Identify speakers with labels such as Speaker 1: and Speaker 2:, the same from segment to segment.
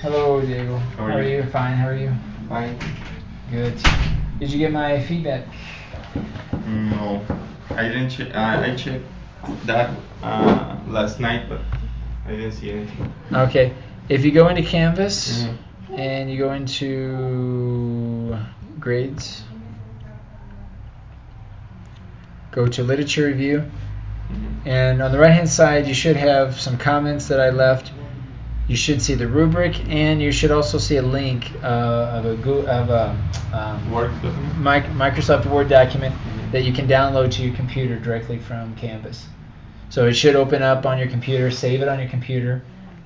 Speaker 1: Hello, Diego.
Speaker 2: How are you?
Speaker 1: Fine. How are you?
Speaker 2: Fine.
Speaker 1: Good. Did you get my feedback?
Speaker 2: No, I didn't check. I checked that last night, but I didn't see anything.
Speaker 1: Okay. If you go into Canvas
Speaker 2: Mhm.
Speaker 1: and you go into grades, go to literature review, and on the right hand side you should have some comments that I left. You should see the rubric, and you should also see a link of a
Speaker 2: Word document?
Speaker 1: Microsoft Word document that you can download to your computer directly from Canvas. So it should open up on your computer, save it on your computer,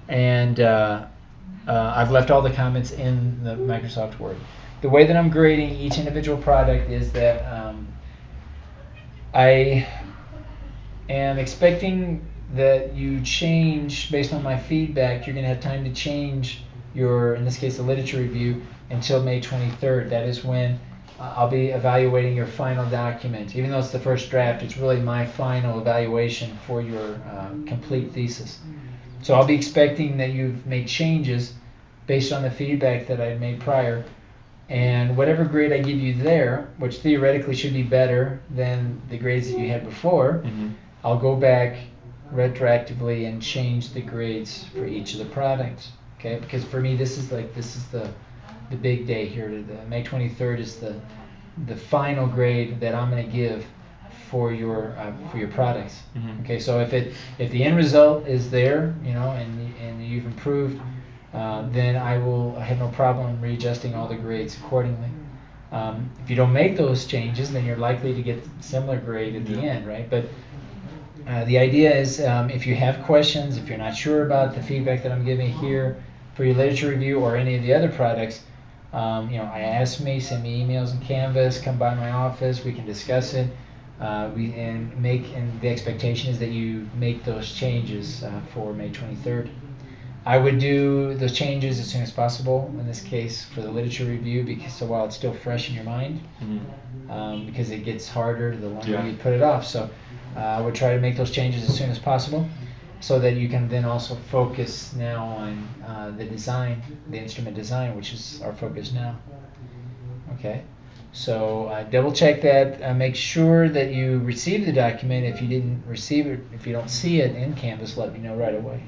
Speaker 1: and I've left all the comments in the Microsoft Word. The way that I'm grading each individual product is that I am expecting that you change based on my feedback. You're going to have time to change your, in this case, the literature review until May 23rd. That is when I'll be evaluating your final document. Even though it's the first draft, it's really my final evaluation for your complete thesis. So I'll be expecting that you've made changes based on the feedback that I made prior. And whatever grade I give you there, which theoretically should be better than the grades that you had before, I'll go back retroactively and change the grades for each of the products. Okay, because for me this is the big day here. The May 23rd is the final grade that I'm going to give for your products. Okay, so if the end result is there, and you've improved, then I have no problem readjusting all the grades accordingly. If you don't make those changes, then you're likely to get similar grade at the end, right? But the idea is, if you have questions, if you're not sure about the feedback that I'm giving here for your literature review or any of the other products, send me emails in Canvas, come by my office, we can discuss it. And the expectation is that you make those changes for May 23rd. I would do those changes as soon as possible, in this case for the literature review, because while it's still fresh in your mind, because it gets harder the longer you put it off. So I would try to make those changes as soon as possible, so that you can then also focus now on the design, the instrument design, which is our focus now. Okay, so double check that. Make sure that you receive the document. If you didn't receive it, if you don't see it in Canvas, let me know right away.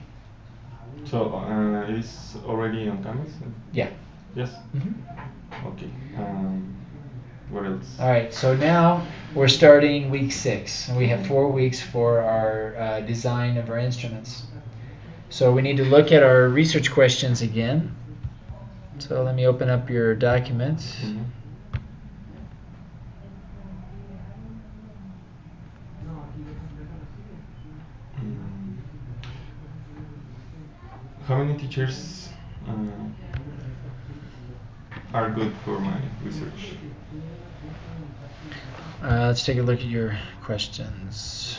Speaker 2: So it's already on Canvas?
Speaker 1: Yeah.
Speaker 2: Yes? Okay. What else?
Speaker 1: All right, so now we're starting week 6, and we have 4 weeks for our design of our instruments. So we need to look at our research questions again. So let me open up your document.
Speaker 2: How many teachers are good for my research?
Speaker 1: Let's take a look at your questions.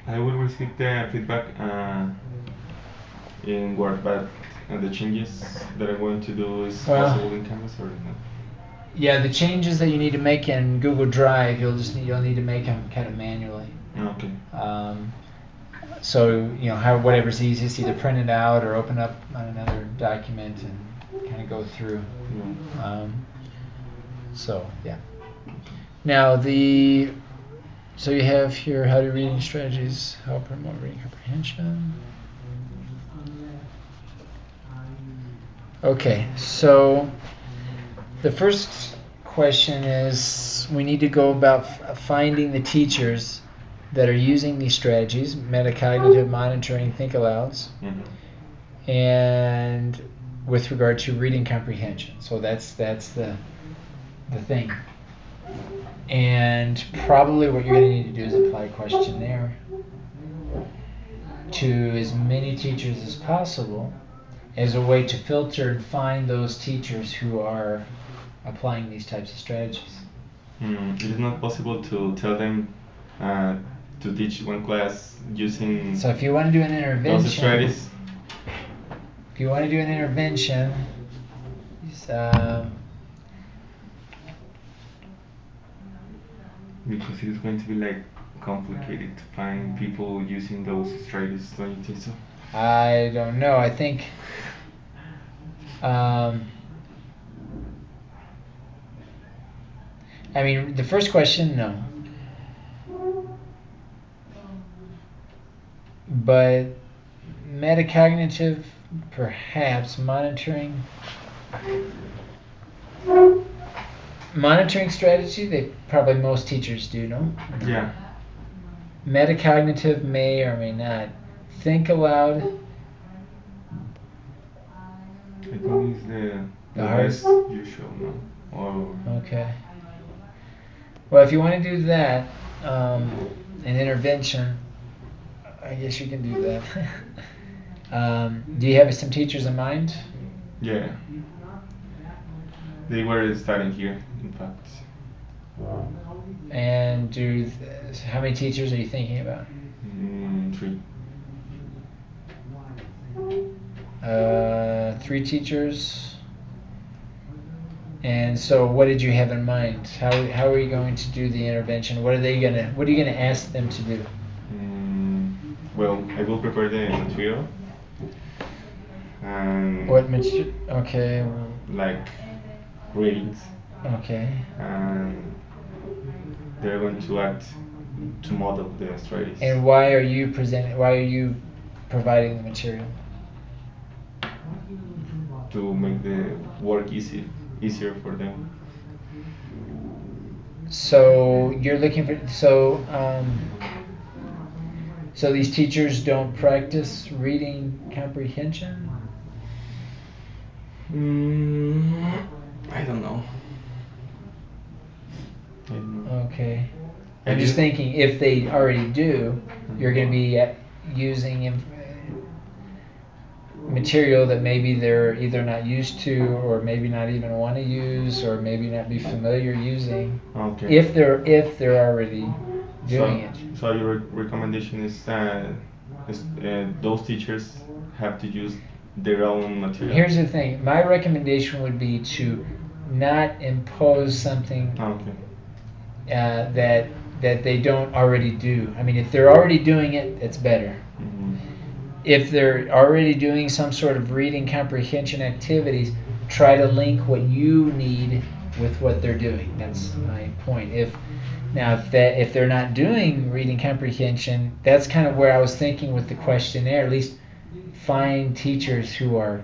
Speaker 2: I will receive the feedback in Word, but the changes that I'm going to do is possible in Canvas or not?
Speaker 1: Yeah, the changes that you need to make in Google Drive, you'll need to make them kind of manually.
Speaker 2: Okay.
Speaker 1: So whatever's easiest, either print it out or open up on another document and kind of go through. So yeah. Now so you have here how to reading strategies help promote reading comprehension. Okay, so the first question is, we need to go about finding the teachers that are using these strategies, metacognitive, monitoring, think alouds, and with regard to reading comprehension. So that's the thing. And probably what you're going to need to do is apply a questionnaire to as many teachers as possible, as a way to filter and find those teachers who are applying these types of strategies.
Speaker 2: It is not possible to tell them to teach one class using
Speaker 1: So if you want to do an intervention,
Speaker 2: those strategies, Because it is going to be like complicated to find people using those strategies, don't you think so?
Speaker 1: I don't know. I think I mean, the first question, no. But metacognitive, perhaps. Monitoring strategy, they probably most teachers do, no?
Speaker 2: Yeah.
Speaker 1: Metacognitive may or may not. Think aloud.
Speaker 2: I think it's the
Speaker 1: hard-
Speaker 2: best usual, no? Or
Speaker 1: Okay. Well, if you want to do that, an intervention, I guess you can do that. Do you have some teachers in mind?
Speaker 2: yeah. They were studying here, in fact.
Speaker 1: And how many teachers are you thinking about?
Speaker 2: 3.
Speaker 1: 3 teachers. And so, what did you have in mind? How are you going to do the intervention? What are you gonna ask them to do?
Speaker 2: Well, I will prepare the material. And
Speaker 1: What material? Okay.
Speaker 2: like grades.
Speaker 1: Okay.
Speaker 2: And they're going to act to model the strategies.
Speaker 1: And why are you providing the material?
Speaker 2: To make the work easier for them.
Speaker 1: So you're looking for so these teachers don't practice reading comprehension?
Speaker 2: I don't know.
Speaker 1: Okay. I'm just thinking if they already do, you're going to be using material that maybe they're either not used to or maybe not even want to use or maybe not be familiar using.
Speaker 2: Okay.
Speaker 1: If they're already doing it.
Speaker 2: So your recommendation is those teachers have to use their own material.
Speaker 1: Here's the thing. My recommendation would be to not impose something that they don't already do. I mean, if they're already doing it, it's better.
Speaker 2: Mm-hmm.
Speaker 1: If they're already doing some sort of reading comprehension activities, try to link what you need with what they're doing. That's my point. If they're not doing reading comprehension, that's kind of where I was thinking with the questionnaire. At least find teachers who are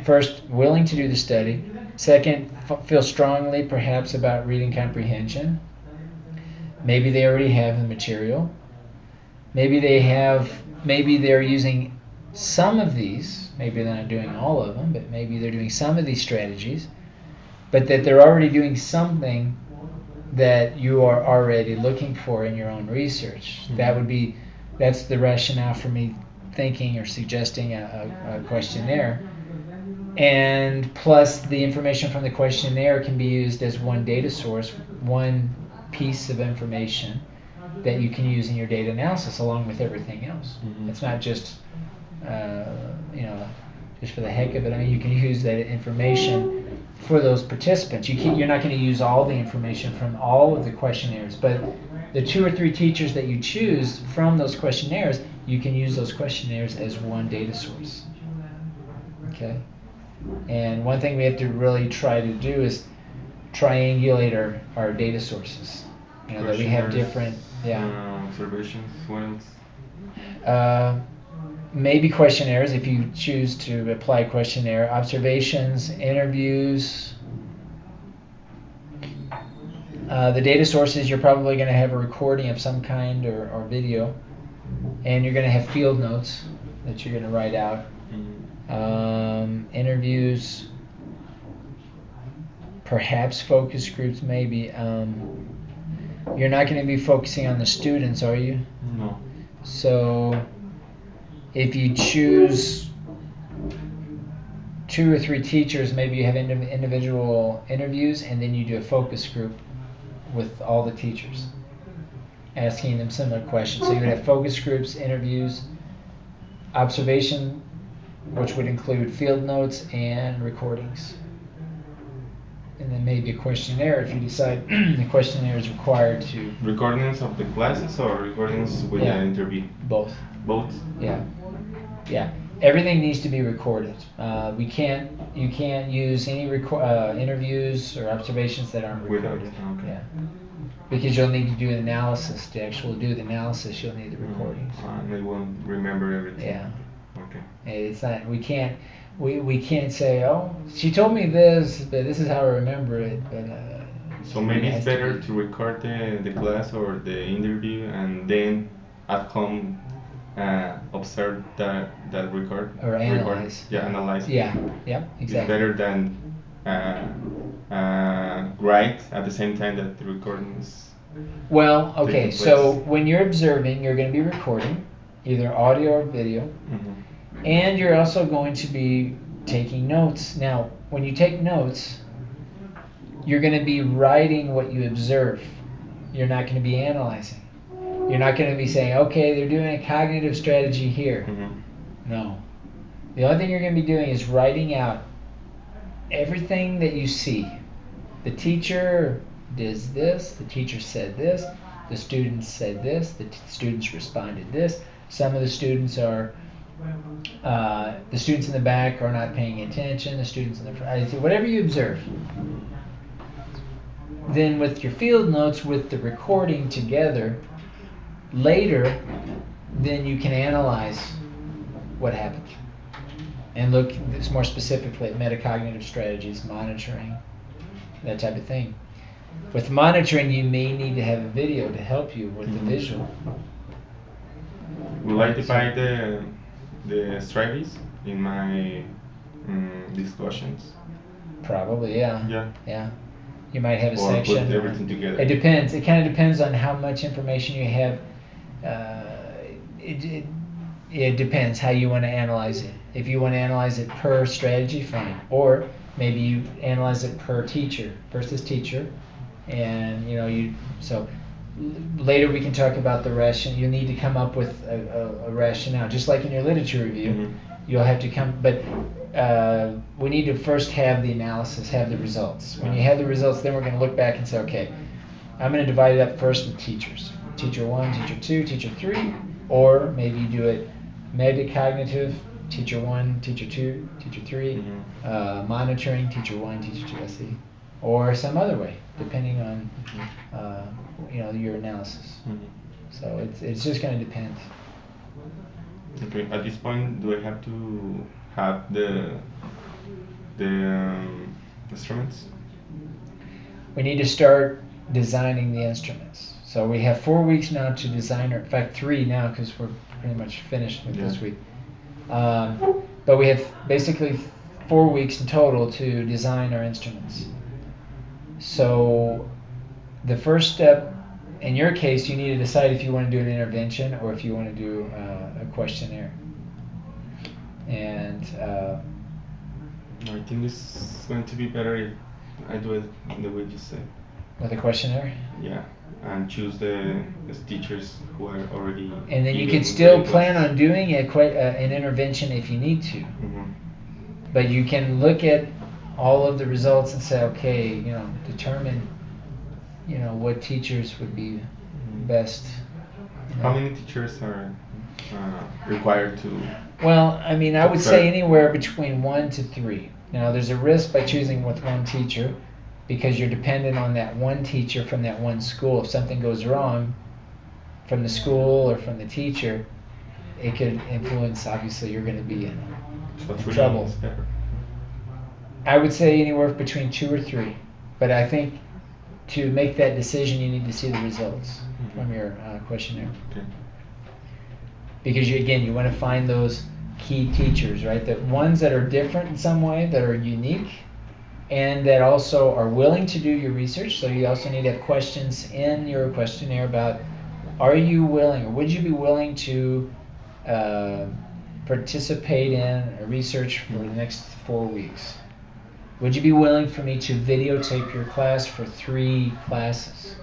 Speaker 1: first willing to do the study, second feel strongly perhaps about reading comprehension. Maybe they already have the material. Maybe they're using some of these. Maybe they're not doing all of them, but maybe they're doing some of these strategies. But that they're already doing something that you are already looking for in your own research. Mm-hmm. That's the rationale for me thinking or suggesting a questionnaire. And plus the information from the questionnaire can be used as one data source, one piece of information that you can use in your data analysis along with everything else. Mm-hmm. It's not just just for the heck of it. I mean, you can use that information for those participants. You're not going to use all the information from all of the questionnaires, but the 2 or 3 teachers that you choose from those questionnaires, you can use those questionnaires as one data source. Okay? And one thing we have to really try to do is triangulate our data sources. That we have different
Speaker 2: observations. What else?
Speaker 1: Maybe questionnaires if you choose to apply questionnaire, observations, interviews. The data sources, you're probably going to have a recording of some kind or video, and you're going to have field notes that you're going to write out. Mm-hmm. Interviews, perhaps focus groups, maybe. You're not going to be focusing on the students, are you?
Speaker 2: No.
Speaker 1: So if you choose 2 or 3 teachers, maybe you have individual interviews, and then you do a focus group with all the teachers, asking them similar questions. So you would have focus groups, interviews, observation, which would include field notes and recordings. and then maybe a questionnaire if you decide the questionnaire is required to.
Speaker 2: Recordings of the classes or recordings with the interview?
Speaker 1: Both.
Speaker 2: Both?
Speaker 1: Yeah. Yeah. Everything needs to be recorded. You can't use any interviews or observations that aren't recorded.
Speaker 2: Okay.
Speaker 1: Yeah. Because you'll need to do an analysis. To actually do the analysis, you'll need the recordings.
Speaker 2: They won't remember everything.
Speaker 1: Yeah.
Speaker 2: Okay.
Speaker 1: It's not. We can't say, oh, she told me this, but this is how I remember it. But
Speaker 2: so maybe it's better to record the class or the interview and then at home observe that record
Speaker 1: or analyze.
Speaker 2: Analyze.
Speaker 1: Yeah. Yep. Exactly.
Speaker 2: It's better than write at the same time that the recording is.
Speaker 1: Well, okay. So when you're observing, you're going to be recording, either audio or video, and you're also going to be taking notes. Now, when you take notes, you're going to be writing what you observe. You're not going to be analyzing. You're not going to be saying, okay, they're doing a cognitive strategy here. No. The only thing you're going to be doing is writing out everything that you see. The teacher does this, the teacher said this, the students said this, the students responded this. Some of the students are, the students in the back are not paying attention, the students in the front, whatever you observe. Then with your field notes, with the recording together, later, then you can analyze what happened and look more specifically at metacognitive strategies, monitoring, that type of thing. With monitoring, you may need to have a video to help you with the visual.
Speaker 2: Will I divide the strategies in my discussions? Probably,
Speaker 1: yeah. You might have a
Speaker 2: or
Speaker 1: section.
Speaker 2: Put everything together.
Speaker 1: It depends. It kind of depends on how much information you have. It depends how you want to analyze it. If you want to analyze it per strategy, fine. Or maybe you analyze it per teacher versus teacher, and so later we can talk about the rationale. You need to come up with a rationale, just like in your literature review. You'll have to come, but we need to first have the analysis, have the results. When you have the results, then we're going to look back and say, okay, I'm going to divide it up first with teachers. Teacher 1, teacher 2, teacher 3, or maybe you do it metacognitive, teacher 1, teacher 2, teacher 3, monitoring, teacher 1, teacher 2, SE, or some other way, depending on your analysis. So it's just going to depend.
Speaker 2: Okay. At this point, do I have to have the instruments?
Speaker 1: We need to start designing the instruments. So we have 4 weeks now to design, or in fact 3 now because we're pretty much finished with this week. But we have basically 4 weeks in total to design our instruments. So the first step, in your case, you need to decide if you want to do an intervention or if you want to do a questionnaire. And
Speaker 2: I think this is going to be better if I do it the way you said.
Speaker 1: With a questionnaire?
Speaker 2: Yeah, and choose the teachers who are already.
Speaker 1: And then you can still plan on doing an intervention if you need to. But you can look at all of the results and say, okay, determine, what teachers would be best.
Speaker 2: How many teachers are required to?
Speaker 1: Well, I mean, I would say anywhere between 1 to 3. Now, there's a risk by choosing with one teacher because you're dependent on that one teacher from that one school. If something goes wrong from the school or from the teacher, it could influence, obviously, you're going to be in trouble. I would say anywhere between 2 or 3. But I think to make that decision, you need to see the results from your questionnaire.
Speaker 2: Okay.
Speaker 1: Because you want to find those key teachers, right? The ones that are different in some way, that are unique, and that also are willing to do your research. So you also need to have questions in your questionnaire about, are you willing, or would you be willing to participate in a research for the next 4 weeks? Would you be willing for me to videotape your class for 3 classes?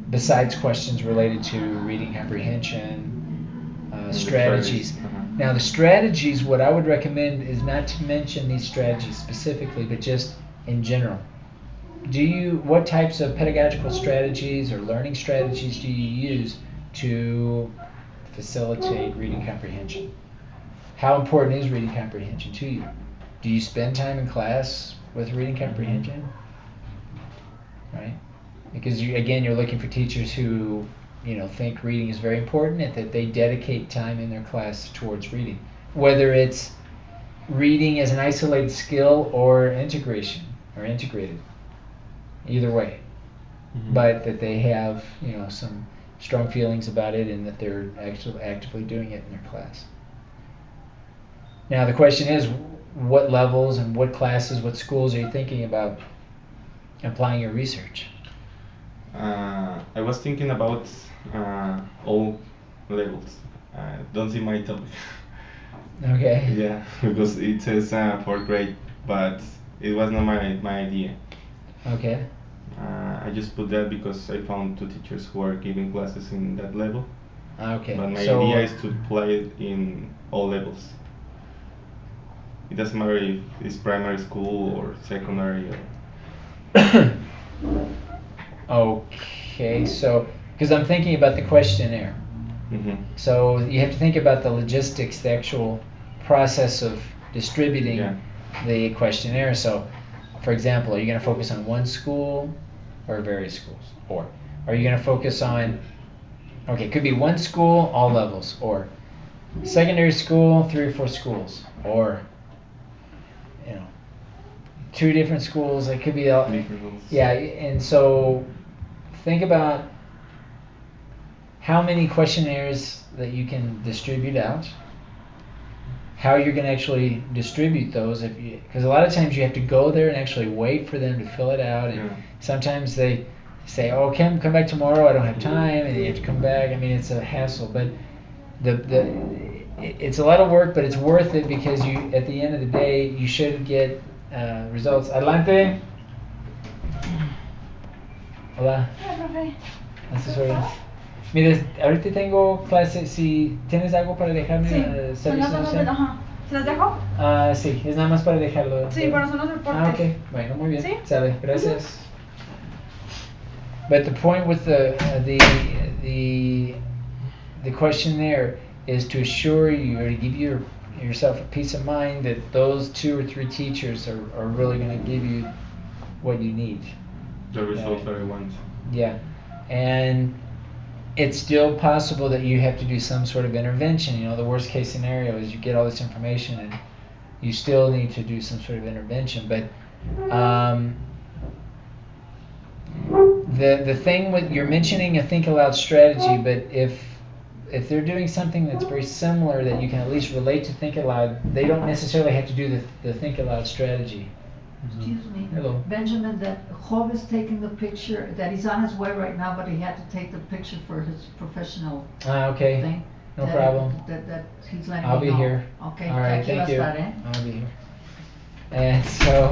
Speaker 1: Besides questions related to reading comprehension, strategies. Now the strategies, what I would recommend is not to mention these strategies specifically, but just in general. What types of pedagogical strategies or learning strategies do you use to facilitate reading comprehension? How important is reading comprehension to you? Do you spend time in class with reading comprehension? Right? Because you're looking for teachers who think reading is very important and that they dedicate time in their class towards reading, whether it's reading as an isolated skill or integration or integrated, either way. But that they have some strong feelings about it and that they're actually actively doing it in their class. Now the question is, what levels and what classes, what schools are you thinking about applying your research?
Speaker 2: I was thinking about all levels. Don't see my topic.
Speaker 1: Okay.
Speaker 2: Yeah, because it says 4th grade, but it was not my idea.
Speaker 1: Okay.
Speaker 2: I just put that because I found 2 teachers who are giving classes in that level.
Speaker 1: Okay.
Speaker 2: But my idea is to apply it in all levels. It doesn't matter if it's primary school or secondary or.
Speaker 1: Okay, so because I'm thinking about the questionnaire. So you have to think about the logistics, the actual process of distributing the questionnaire. So, for example, are you going to focus on one school or various schools? Or are you going to focus on, it could be one school, all levels, or secondary school, 3 or 4 schools, or 2 different schools. It could be all, yeah. And so think about how many questionnaires that you can distribute out, how you're going to actually distribute those, because a lot of times you have to go there and actually wait for them to fill it out, and sometimes they say, "Oh, come back tomorrow. I don't have time," and you have to come back. I mean, it's a hassle, but it's a lot of work, but it's worth it because at the end of the day, you should get results. Adelante. Hola.
Speaker 3: Hola, profe.
Speaker 1: A sus órdenes. Mire, ahorita tengo clase. Si tienes algo para dejarme,
Speaker 3: Sí,
Speaker 1: servicio
Speaker 3: son las
Speaker 1: social.
Speaker 3: ajá. ¿Se las dejo?
Speaker 1: Sí, es nada más para dejarlo.
Speaker 3: Sí, pero son los reportes.
Speaker 1: Ok, bueno, muy bien.
Speaker 3: ¿Sí?
Speaker 1: Sale, gracias. But the point with the questionnaire is to assure you or to give yourself a peace of mind that those 2 or 3 teachers are really going to give you what you need.
Speaker 2: The results that I want.
Speaker 1: Yeah, and it's still possible that you have to do some sort of intervention. The worst case scenario is you get all this information and you still need to do some sort of intervention. But the thing with, you're mentioning a think aloud strategy, but if they're doing something that's very similar that you can at least relate to think aloud, they don't necessarily have to do the think aloud strategy.
Speaker 4: Excuse me.
Speaker 1: Hello.
Speaker 4: Benjamin, that Job is taking the picture, that he's on his way right now, but he had to take the picture for his professional
Speaker 1: Okay.
Speaker 4: thing.
Speaker 1: No problem.
Speaker 4: That he's letting
Speaker 1: I'll
Speaker 4: me
Speaker 1: be
Speaker 4: know.
Speaker 1: here.
Speaker 4: Okay,
Speaker 1: All right, thank you.
Speaker 4: Hasta,
Speaker 1: I'll be here. And so,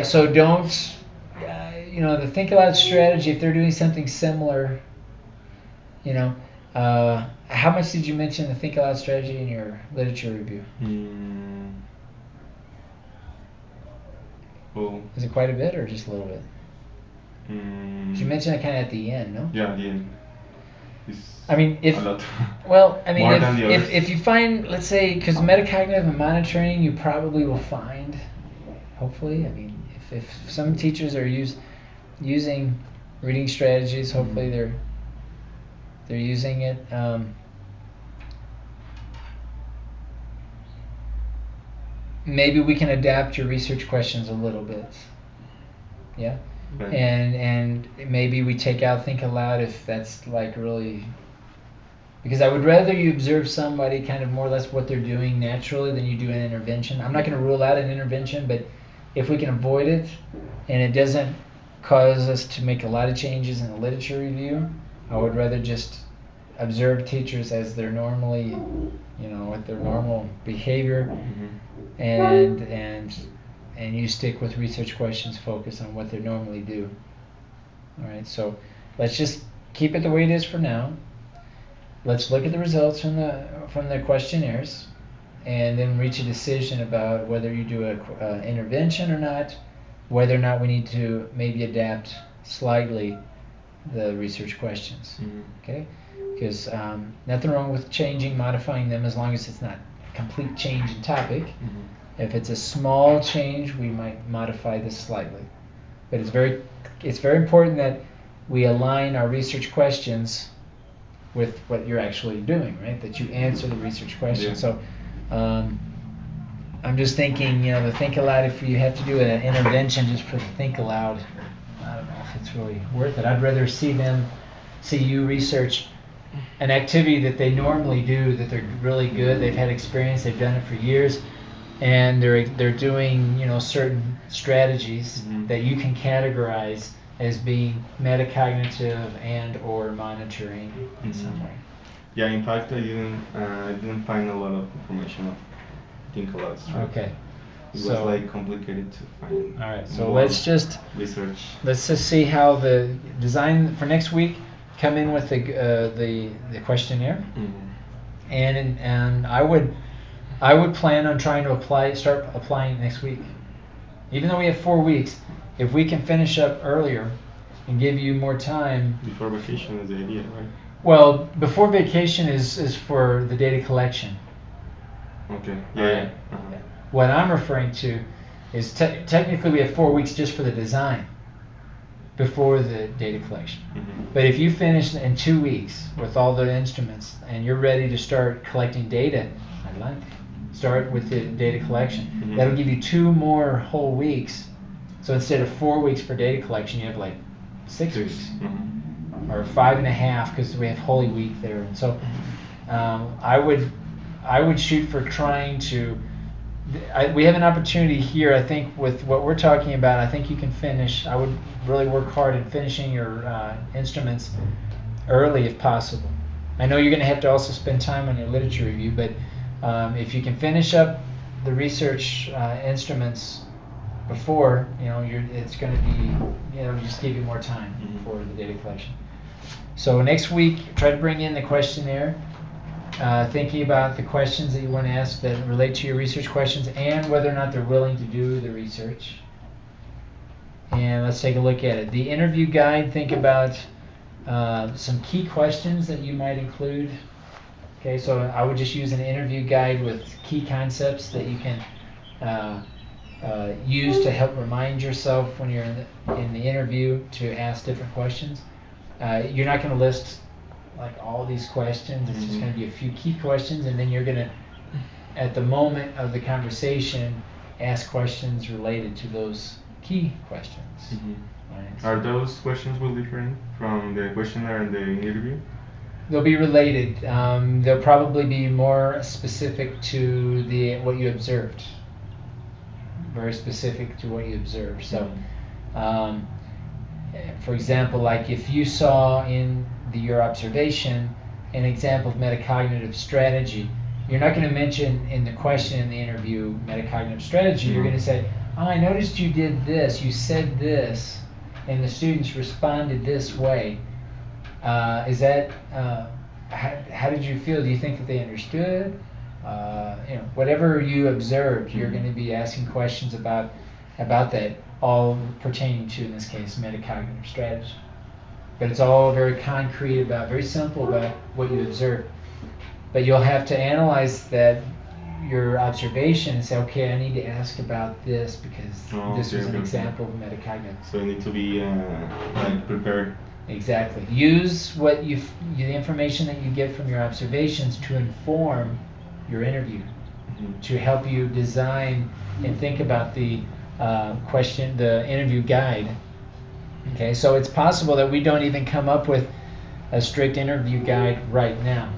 Speaker 1: so don't, the think aloud strategy, if they're doing something similar, how much did you mention the think aloud strategy in your literature review?
Speaker 2: Oh.
Speaker 1: Is it quite a bit or just a little bit? You mentioned it kind of at the end, no?
Speaker 2: Yeah, at the end.
Speaker 1: I mean,
Speaker 2: a lot.
Speaker 1: Well, I mean,
Speaker 2: More than the others.
Speaker 1: if you find, let's say, because metacognitive and monitoring, you probably will find, hopefully, I mean, if some teachers are using reading strategies, hopefully they're using it. Maybe we can adapt your research questions a little bit. Yeah.
Speaker 2: Okay.
Speaker 1: And maybe we take out think aloud if that's like really, because I would rather you observe somebody kind of more or less what they're doing naturally than you do an intervention. I'm not going to rule out an intervention, but if we can avoid it and it doesn't cause us to make a lot of changes in the literature review, I would rather just observe teachers as they're normally, with their normal behavior, and you stick with research questions, focus on what they normally do. All right, so let's just keep it the way it is for now. let's look at the results from the questionnaires, and then reach a decision about whether you do a intervention or not, whether or not we need to maybe adapt slightly the research questions. Okay, because nothing wrong with changing, modifying them, as long as it's not a complete change in topic. If it's a small change, we might modify this slightly. But it's very important that we align our research questions with what you're actually doing, right? That you answer the research questions.
Speaker 2: Yeah.
Speaker 1: So I'm just thinking, the think aloud, if you have to do an intervention just for the think aloud, I don't know if it's really worth it. I'd rather see you research an activity that they normally do, that they're really good, they've had experience, they've done it for years, and they're doing certain strategies that you can categorize as being metacognitive and or monitoring in some way.
Speaker 2: Yeah, in fact, I didn't find a lot of information of think aloud.
Speaker 1: Okay.
Speaker 2: It was like complicated to find.
Speaker 1: All right. So
Speaker 2: more
Speaker 1: let's just see how the design for next week. Come in with the questionnaire, and I would plan on trying to start applying next week. Even though we have 4 weeks, if we can finish up earlier and give you more time.
Speaker 2: Before vacation is the idea, right?
Speaker 1: Well, before vacation is for the data collection.
Speaker 2: Okay. Yeah.
Speaker 1: What I'm referring to is technically we have 4 weeks just for the design before the data collection. But if you finish in 2 weeks with all the instruments and you're ready to start collecting data, I'd like to start with the data collection. That'll give you 2 more whole weeks. So instead of 4 weeks for data collection, you have like 6 weeks. Or 5.5 because we have Holy Week there. And so I would shoot for trying to. We have an opportunity here, I think, with what we're talking about. I think you can finish. I would really work hard in finishing your instruments early if possible. I know you're going to have to also spend time on your literature review, but if you can finish up the research instruments before, it's going to be, just give you more time for the data collection. So next week, try to bring in the questionnaire. Thinking about the questions that you want to ask that relate to your research questions and whether or not they're willing to do the research. And let's take a look at it. The interview guide, think about some key questions that you might include. Okay, so I would just use an interview guide with key concepts that you can use to help remind yourself when you're in the interview to ask different questions. You're not going to list like all these questions. It's just going to be a few key questions, and then you're going to, at the moment of the conversation, ask questions related to those key questions. Right.
Speaker 2: Are those questions will different from the questionnaire and the interview?
Speaker 1: They'll be related. They'll probably be more specific to what you observed. Very specific to what you observed. So, for example, like if you saw in your observation an example of metacognitive strategy, you're not going to mention in the question in the interview metacognitive strategy. You're going to say, "Oh, I noticed you did this. You said this, and the students responded this way. Is that how did you feel? Do you think that they understood?" Whatever you observed, you're going to be asking questions about that, all pertaining to, in this case, metacognitive strategy. But it's all very concrete very simple about what you observe. But you'll have to analyze your observation and say, okay, I need to ask about this because this was an example of metacognitive.
Speaker 2: So you need to be prepared.
Speaker 1: Exactly. Use the information that you get from your observations to inform your interview, to help you design and think about the interview guide. Okay, so it's possible that we don't even come up with a strict interview guide right now.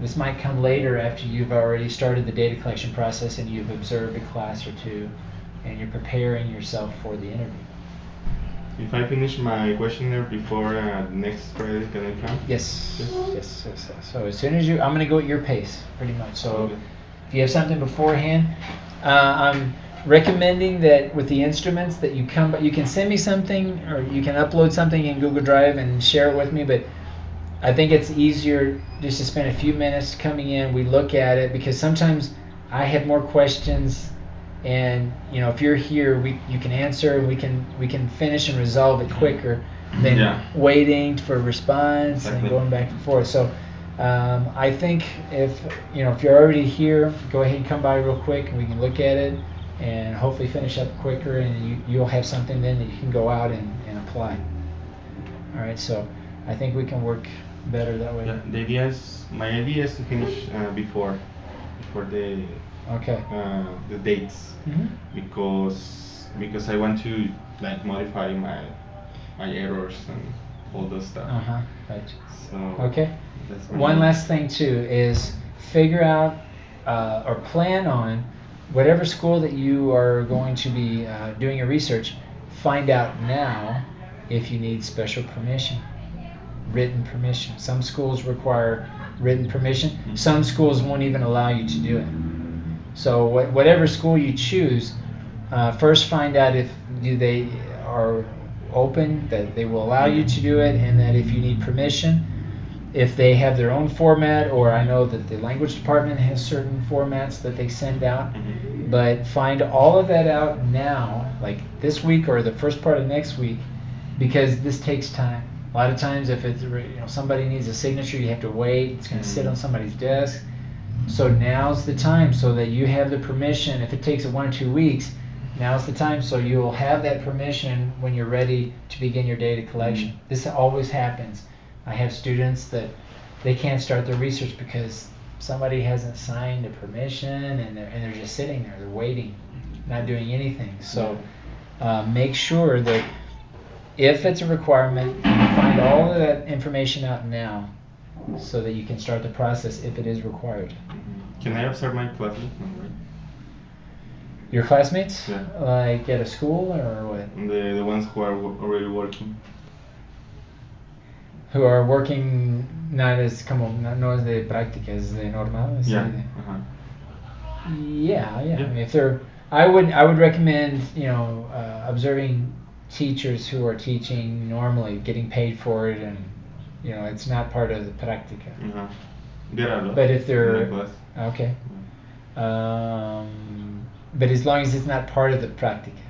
Speaker 1: This might come later after you've already started the data collection process and you've observed a class or two and you're preparing yourself for the interview.
Speaker 2: If I finish my questionnaire before next Friday, can I come?
Speaker 1: Yes. So as soon as I'm going to go at your pace, pretty much. So if you have something beforehand, I'm recommending that with the instruments that you can send me something or you can upload something in Google Drive and share it with me, but I think it's easier just to spend a few minutes coming in. We look at it because sometimes I have more questions, and if you're here, you can answer, and we can finish and resolve it quicker than waiting for a response and going back and forth. So I think if you're already here, go ahead and come by real quick, and we can look at it and hopefully finish up quicker, and you'll have something then that you can go out and apply. All right, so I think we can work better that way.
Speaker 2: Yeah, my idea is to finish before the the dates, because I want to modify my errors and all those stuff.
Speaker 1: Right.
Speaker 2: So
Speaker 1: okay.
Speaker 2: That's
Speaker 1: one last thing too is figure out or plan on whatever school that you are going to be doing your research. Find out now if you need special permission. Written permission. Some schools require written permission. Some schools won't even allow you to do it. So whatever school you choose, first find out if they are open, that they will allow you to do it, and that if you need permission, if they have their own format, or I know that the language department has certain formats that they send out. But find all of that out now, like this week or the first part of next week, because this takes time. A lot of times if it's somebody needs a signature, you have to wait. It's going to sit on somebody's desk. So now's the time so that you have the permission. If it takes 1 or 2 weeks, now's the time so you'll have that permission when you're ready to begin your data collection. This always happens. I have students that they can't start their research because somebody hasn't signed a permission, and they're just sitting there. They're waiting, not doing anything. So make sure that if it's a requirement, you find all of that information out now so that you can start the process if it is required.
Speaker 2: Can I observe my classmates?
Speaker 1: Your classmates?
Speaker 2: Yeah.
Speaker 1: Like at a school or what?
Speaker 2: The ones who are already working.
Speaker 1: Who are working not as no es de práctica, es de normal. Es
Speaker 2: Yeah.
Speaker 1: Yeah. I mean, if they're, I would recommend observing teachers who are teaching normally, getting paid for it, and it's not part of the práctica. But if they're okay, but as long as it's not part of the práctica.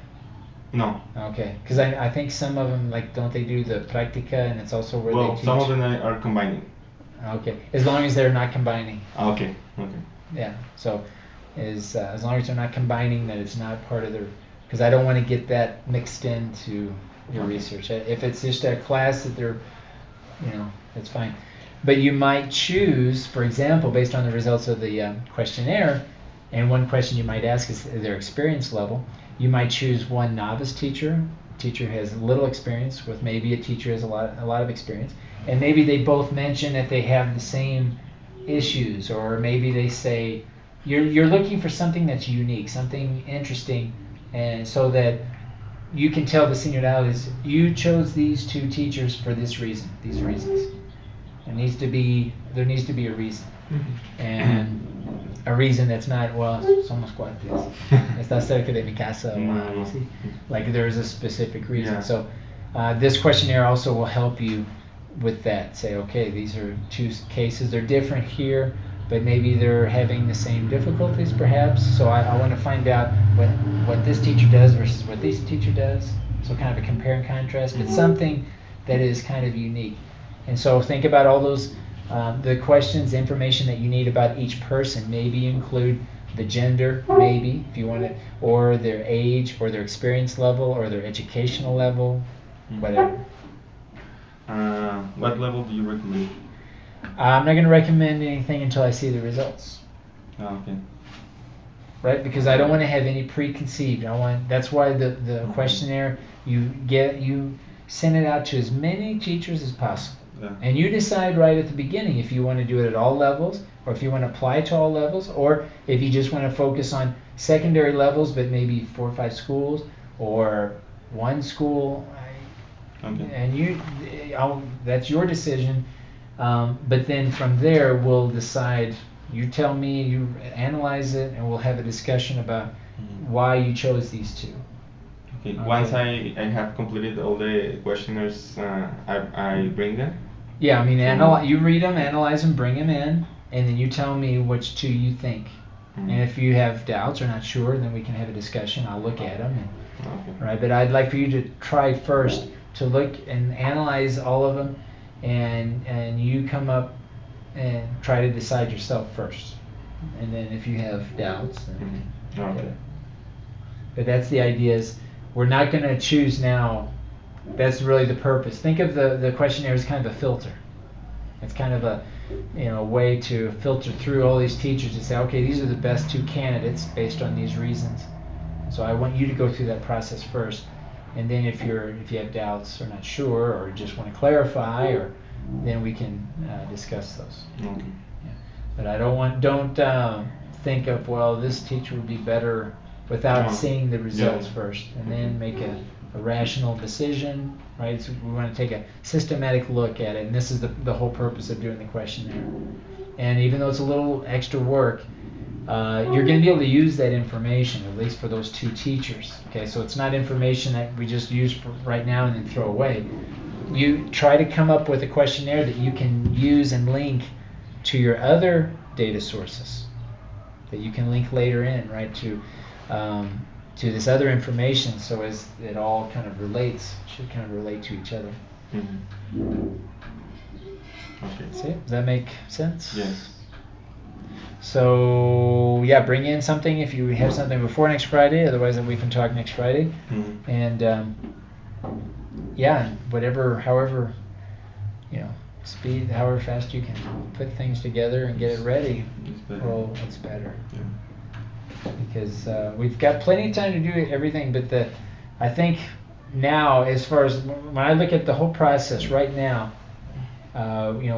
Speaker 2: No.
Speaker 1: Okay, because I think some of them, don't they do the práctica, and it's also where they teach?
Speaker 2: Some of them are combining.
Speaker 1: Okay, as long as they're not combining.
Speaker 2: Okay.
Speaker 1: Yeah, so as long as they're not combining, that it's not part of their, because I don't want to get that mixed into your research. If it's just a class that they're, that's fine. But you might choose, for example, based on the results of the questionnaire, and one question you might ask is their experience level. You might choose one novice teacher who has little experience with maybe a teacher who has a lot of experience, and maybe they both mention that they have the same issues, or maybe they say you're looking for something that's unique, something interesting, and so that you can tell the seniorales you chose these 2 teachers for these reasons. There needs to be a reason, and a reason that's not, somos cuates, estás cerca de mi casa, or like there's a specific reason. So this questionnaire also will help you with that. Say, okay, these are 2 cases, they're different here, but maybe they're having the same difficulties perhaps. So I want to find out what this teacher does versus what this teacher does. So kind of a compare and contrast, but something that is kind of unique. And so think about all those the questions, information that you need about each person. Maybe include the gender, maybe, if you want it, or their age, or their experience level, or their educational level, whatever.
Speaker 2: What level do you recommend?
Speaker 1: I'm not going to recommend anything until I see the results.
Speaker 2: Okay.
Speaker 1: Right, because I don't want to have any preconceived. That's why the questionnaire, you send it out to as many teachers as possible. And you decide right at the beginning if you want to do it at all levels, or if you want to apply to all levels, or if you just want to focus on secondary levels, but maybe 4 or 5 schools, or 1 school.
Speaker 2: Okay.
Speaker 1: And that's your decision. But then from there, we'll decide. You tell me, you analyze it, and we'll have a discussion about why you chose these 2.
Speaker 2: Okay. Once I have completed all the questionnaires, I bring them?
Speaker 1: Yeah, I mean, you read them, analyze them, bring them in, and then you tell me which two you think. And if you have doubts or not sure, then we can have a discussion. I'll look at them, right? But I'd like for you to try first to look and analyze all of them, and you come up and try to decide yourself first. And then if you have doubts, then
Speaker 2: Okay.
Speaker 1: But that's the idea, is we're not going to choose now. That's really the purpose. Think of the questionnaire as kind of a filter. It's kind of a way to filter through all these teachers and say, okay, these are the best two candidates based on these reasons. So I want you to go through that process first, and then if you have doubts or not sure or just want to clarify, then we can discuss those.
Speaker 2: Okay.
Speaker 1: Yeah. But I don't think of, well, this teacher would be better without seeing the results first, and then make a rational decision, right? So we want to take a systematic look at it, and this is the whole purpose of doing the questionnaire. And even though it's a little extra work, you're going to be able to use that information, at least for those two teachers. Okay, so it's not information that we just use for right now and then throw away. You try to come up with a questionnaire that you can use and link to your other data sources, that you can link later in, right, to this other information, so as it all kind of should kind of relate to each other.
Speaker 2: Okay.
Speaker 1: See? Does that make sense?
Speaker 2: Yes.
Speaker 1: So yeah, bring in something if you have something before next Friday. Otherwise, then we can talk next Friday. And however speed, however fast you can put things together and get it ready. It's better.
Speaker 2: Yeah.
Speaker 1: Because we've got plenty of time to do everything, but I think now, as far as when I look at the whole process right now,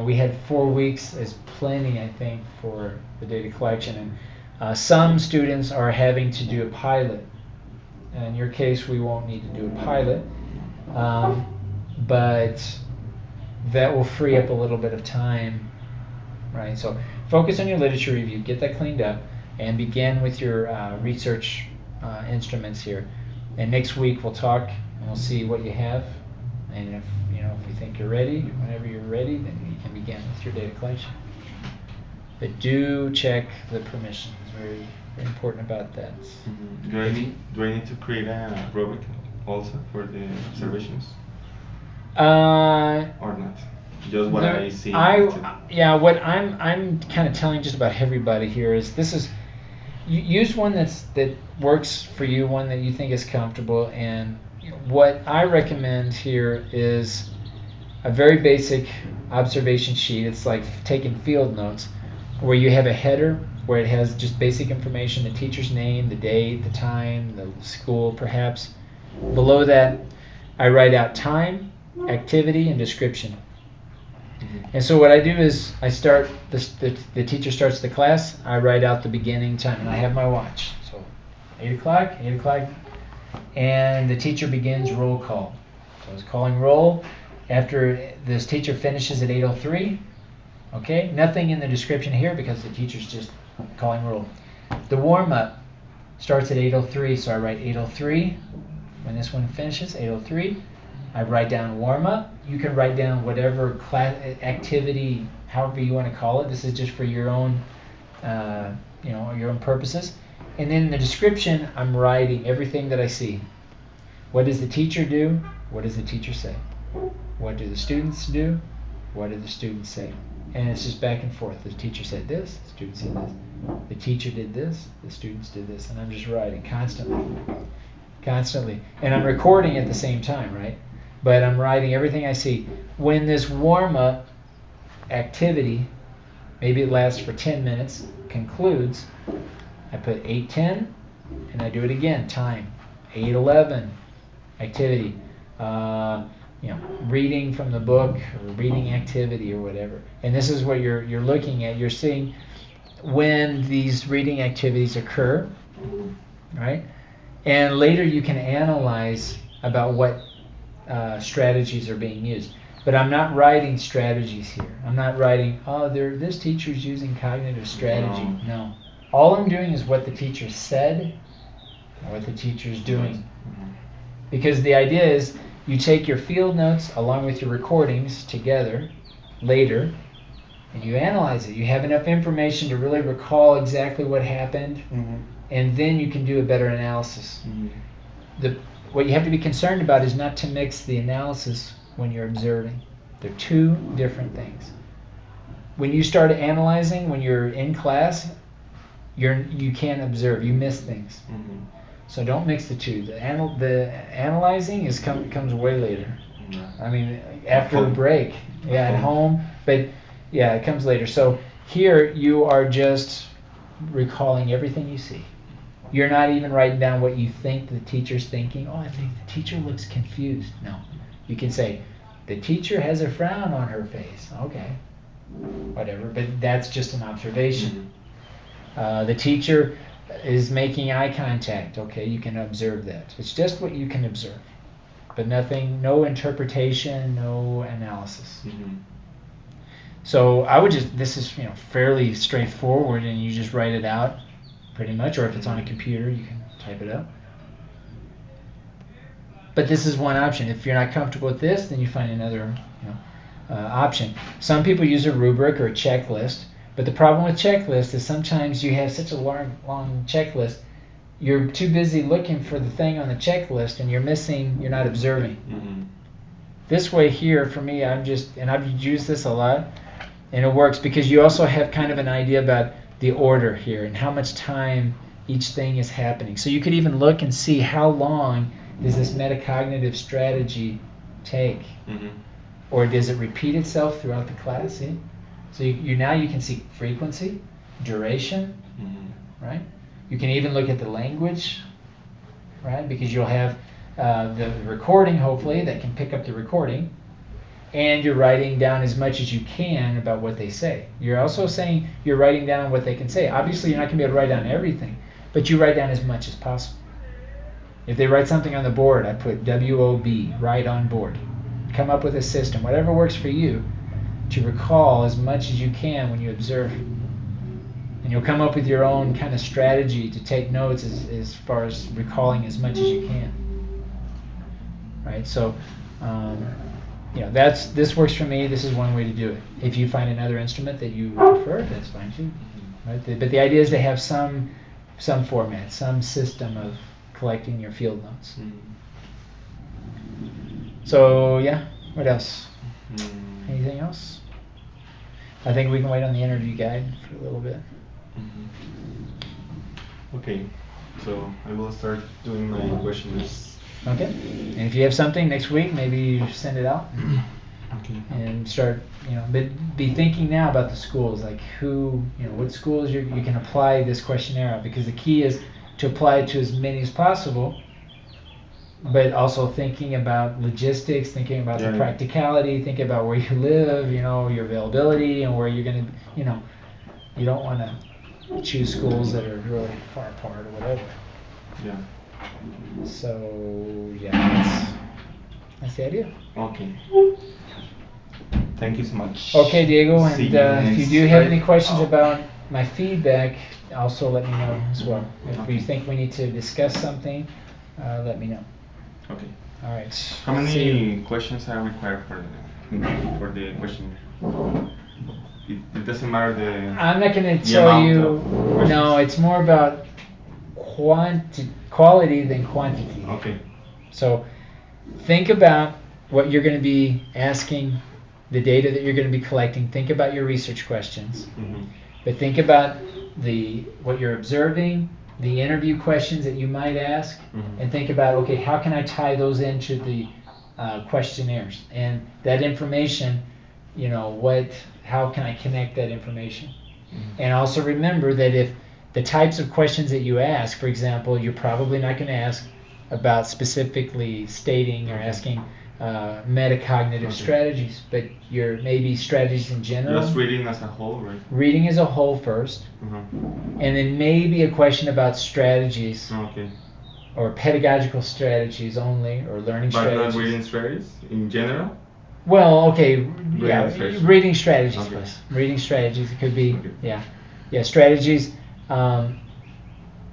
Speaker 1: we had 4 weeks as plenty, I think, for the data collection, and some students are having to do a pilot. In your case, we won't need to do a pilot, but that will free up a little bit of time, right? So focus on your literature review, get that cleaned up, and begin with your research instruments here. And next week we'll talk and we'll see what you have. And if we think you're ready, whenever you're ready, then you can begin with your data collection. But do check the permissions. Very, very important about that.
Speaker 2: Do I need to create a rubric also for the observations? Or not? Just what I see.
Speaker 1: What I'm kind of telling just about everybody here is use one that works for you, one that you think is comfortable. And what I recommend here is a very basic observation sheet. It's like taking field notes, where you have a header where it has just basic information, the teacher's name, the date, the time, the school perhaps. Below that, I write out time, activity, and description. And so what I do is I start, the teacher starts the class, I write out the beginning time, and I have my watch. So 8 o'clock, and the teacher begins roll call. So it's calling roll. After this teacher finishes at 8:03, okay? Nothing in the description here because the teacher's just calling roll. The warm-up starts at 8:03, so I write 8:03. When this one finishes, 8:03, I write down warm-up. You can write down whatever class activity, however you want to call it. This is just for your own, your own purposes. And then in the description, I'm writing everything that I see. What does the teacher do? What does the teacher say? What do the students do? What do the students say? And it's just back and forth. The teacher said this, the student said this. The teacher did this, the students did this. And I'm just writing constantly. And I'm recording at the same time, right? But I'm writing everything I see. When this warm-up activity, maybe it lasts for 10 minutes, concludes, I put 8:10, and I do it again, time. 8:11, activity. Reading from the book, or reading activity, or whatever. And this is what you're looking at. You're seeing when these reading activities occur, right? And later you can analyze about what strategies are being used. But I'm not writing strategies here. I'm not writing, this teacher's using cognitive strategy. No. All I'm doing is what the teacher said, or what the teacher's doing. Because the idea is, you take your field notes along with your recordings together, later, and you analyze it. You have enough information to really recall exactly what happened, and then you can do a better analysis. What you have to be concerned about is not to mix the analysis when you're observing. They're two different things. When you start analyzing, when you're in class, you can't observe. You miss things. So don't mix the two. The analyzing comes way later. I mean, after a break. Yeah, at home. But yeah, it comes later. So here you are just recalling everything you see. You're not even writing down what you think the teacher's thinking. Oh, I think the teacher looks confused. No. You can say, the teacher has a frown on her face. Okay. Whatever. But that's just an observation. The teacher is making eye contact. Okay, you can observe that. It's just what you can observe. But nothing, no interpretation, no analysis. So I would this is fairly straightforward, and you just write it out pretty much, or if it's on a computer, you can type it up. But this is one option. If you're not comfortable with this, then you find another option. Some people use a rubric or a checklist, but the problem with checklists is sometimes you have such a long checklist, you're too busy looking for the thing on the checklist, and you're not observing. This way here, for me, I've used this a lot, and it works because you also have kind of an idea about the order here and how much time each thing is happening. So you could even look and see how long does this metacognitive strategy take, or does it repeat itself throughout the class? See? So now you can see frequency, duration, right? You can even look at the language, right? Because you'll have the recording, hopefully, that can pick up the recording, and you're writing down as much as you can about what they say. You're also saying you're writing down what they can say. Obviously, you're not going to be able to write down everything, but you write down as much as possible. If they write something on the board, I put WOB, write on board. Come up with a system, whatever works for you, to recall as much as you can when you observe. And you'll come up with your own kind of strategy to take notes as far as recalling as much as you can. Right? So, this works for me. This is one way to do it. If you find another instrument that you prefer, that's fine too. Right? But the idea is to have some format, some system of collecting your field notes. So yeah, what else? Anything else? I think we can wait on the interview guide for a little bit.
Speaker 2: Okay, so I will start doing my questionnaires.
Speaker 1: Okay, and if you have something next week, maybe you send it out.
Speaker 2: Okay.
Speaker 1: And start, but be thinking now about the schools, like what schools you can apply this questionnaire at, because the key is to apply it to as many as possible, but also thinking about logistics, thinking about the practicality, thinking about where you live, your availability, and where you're going to, you don't want to choose schools that are really far apart or whatever.
Speaker 2: Yeah.
Speaker 1: So, yeah, that's the idea.
Speaker 2: Okay. Thank you so much.
Speaker 1: Okay, Diego, and if you do have any questions
Speaker 2: Oh.
Speaker 1: about my feedback, also let me know as well. If
Speaker 2: Okay.
Speaker 1: you think we need to discuss something, let me know.
Speaker 2: Okay.
Speaker 1: All right.
Speaker 2: How
Speaker 1: See you.
Speaker 2: many questions are required for the questionnaire? It doesn't matter the.
Speaker 1: I'm not going to
Speaker 2: the
Speaker 1: tell
Speaker 2: amount
Speaker 1: you.
Speaker 2: of questions.
Speaker 1: No, it's more about quality than quantity.
Speaker 2: Okay.
Speaker 1: So think about what you're going to be asking, the data that you're going to be collecting. Think about your research questions, but think about what you're observing, the interview questions that you might ask, and think about, okay, how can I tie those into the questionnaires, and that information, how can I connect that information? And also remember that if the types of questions that you ask, for example, you're probably not going to ask about specifically stating or asking metacognitive strategies, but maybe strategies in general.
Speaker 2: Just reading as a whole, right?
Speaker 1: Reading as a whole first, and then maybe a question about strategies,
Speaker 2: Okay.
Speaker 1: or pedagogical strategies only, or learning
Speaker 2: But
Speaker 1: strategies.
Speaker 2: not reading strategies in general?
Speaker 1: Well, okay,
Speaker 2: strategies.
Speaker 1: reading strategies,
Speaker 2: Okay.
Speaker 1: please. Reading strategies, it could be,
Speaker 2: Okay.
Speaker 1: strategies,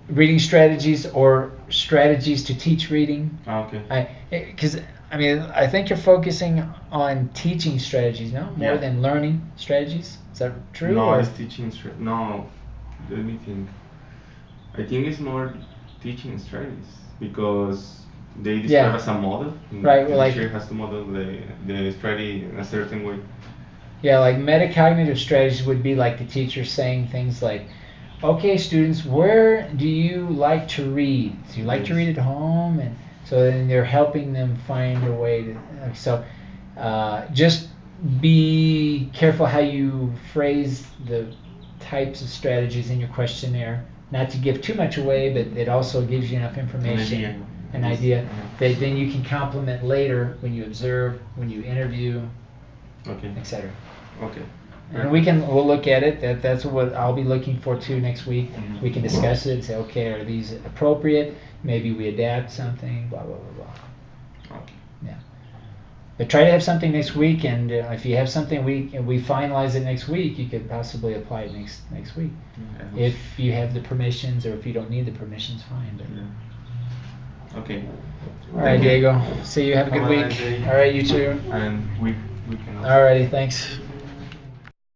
Speaker 1: reading strategies, or strategies to teach reading.
Speaker 2: Okay.
Speaker 1: Because I mean, I think you're focusing on teaching strategies, no? More
Speaker 2: Yeah.
Speaker 1: than learning strategies. Is that true?
Speaker 2: No,
Speaker 1: or?
Speaker 2: it's teaching. No, let me think. I think it's more teaching strategies because they describe
Speaker 1: Yeah.
Speaker 2: as a model.
Speaker 1: Right,
Speaker 2: The
Speaker 1: well, like-
Speaker 2: teacher has to model the strategy in a certain way.
Speaker 1: Yeah, like metacognitive strategies would be like the teacher saying things like, okay, students, where do you like to read? Do you like to
Speaker 2: Yes.
Speaker 1: read at home? And so then they're helping them find a way to. Just be careful how you phrase the types of strategies in your questionnaire. Not to give too much away, but it also gives you enough information, an idea that then you can complement later when you observe, when you interview,
Speaker 2: Okay.
Speaker 1: etc.
Speaker 2: Okay.
Speaker 1: And we'll look at it. That's what I'll be looking for too next week.
Speaker 2: Mhm.
Speaker 1: We can discuss it and say, okay, are these appropriate? Maybe we adapt something, blah, blah, blah, blah.
Speaker 2: Okay.
Speaker 1: Yeah. But try to have something next week, and if you have something we finalize it next week, you could possibly apply it next week.
Speaker 2: Yeah.
Speaker 1: If you have the permissions, or if you don't need the permissions, fine. But.
Speaker 2: Yeah. Okay.
Speaker 1: All right, Diego. See you. Have a good
Speaker 2: Have a
Speaker 1: week.
Speaker 2: nice day.
Speaker 1: All right, you too.
Speaker 2: And we can. Also
Speaker 1: All righty, thanks.